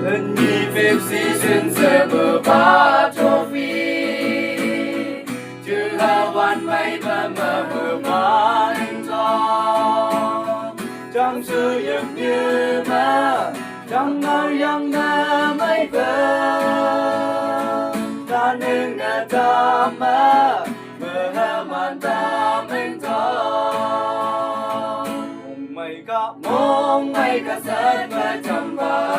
Thân nhi phép sĩ chân giờ bờ ba cho phi chữ hà văn mây mà bờ ba nên cho trong sự giấc như mơ trong ngôi yang na mây bờ ta nên đã ta mơ hà man ta mình cho mong mây cả sát và trong bờ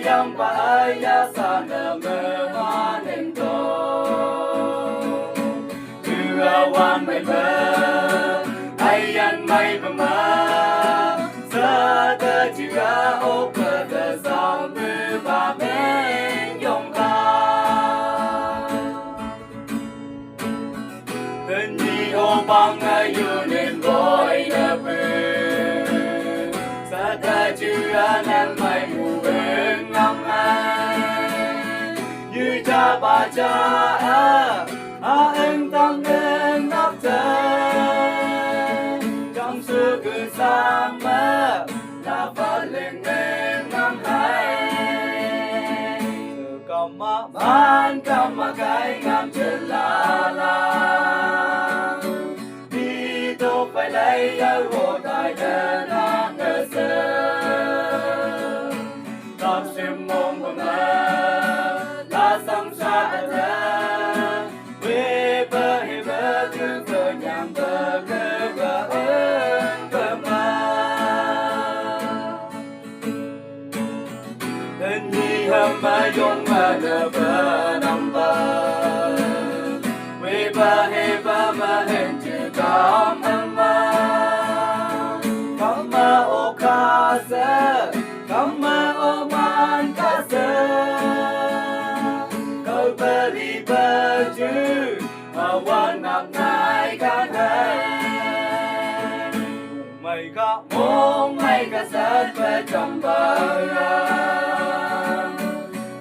yang bahaya sana memanen to Juawan mai ber ayan mai bema Sada juga opa da sambu ba men yong ka Thân nhi ô bang ayu nên boy na bu Sada juga nan mai mu như cha bà cha em tăng lên nắp chân trong xưa cứ sang mơ là phát lên lên năm hai từ cầm mà ban cầm mà cái ngắm chân la đi tôi phải lấy ở hồ đại đơn ăn ở sơ Tam sim mong bờ la sam sa ta we bờ he bờ cứ bờ nhang bờ cơ bờ bờ ma Thân nhi hâm ma yong ma nơ bờ nam bờ we bờ he bờ ma hen chư kam ma o ka sa Kama oman kasa Kau beri baju Awan nak naikkan hai Mong mai kasat bercambaran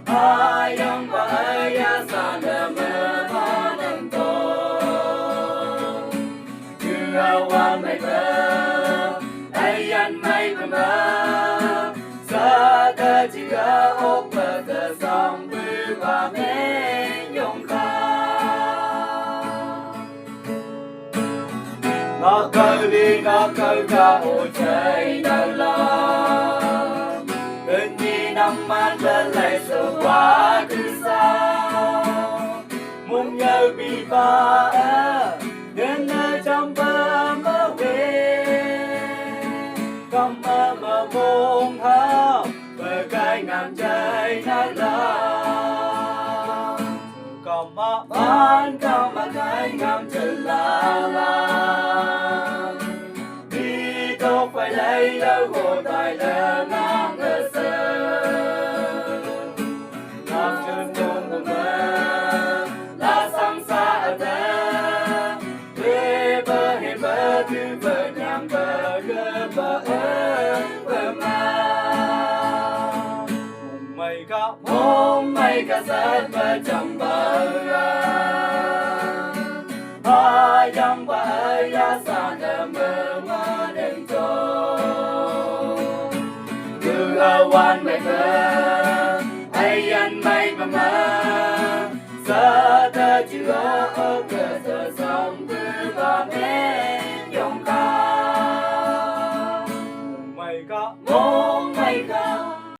Ayam bahaya sana memanen to Awan mai ber Ayan mai bermah Sada juga opa da sambu ba men yong ka Ngọc câu ca ô trời đâu lo Gần như năm man bên lại sự quá cứ sao Muốn nhớ bị ba đến nơi trong bờ mơ về Cầm mơ mong hao bờ cái ngàn trời nát la Cầm mơ ban cầm mà cái ngàn trời la Đi đâu phải lấy đâu hồ tài là ngang ở sơ Làm chân tôn của mơ là sang xa ở ta Quê bờ hên bờ thứ bờ nhàng bờ gơ bờ Mong mai cả sát bercambaran Ayam bahaya sana memanen to Cứ awan mai ber Ayan mai bema Sada juga oke sesambu ba men yong ka Mong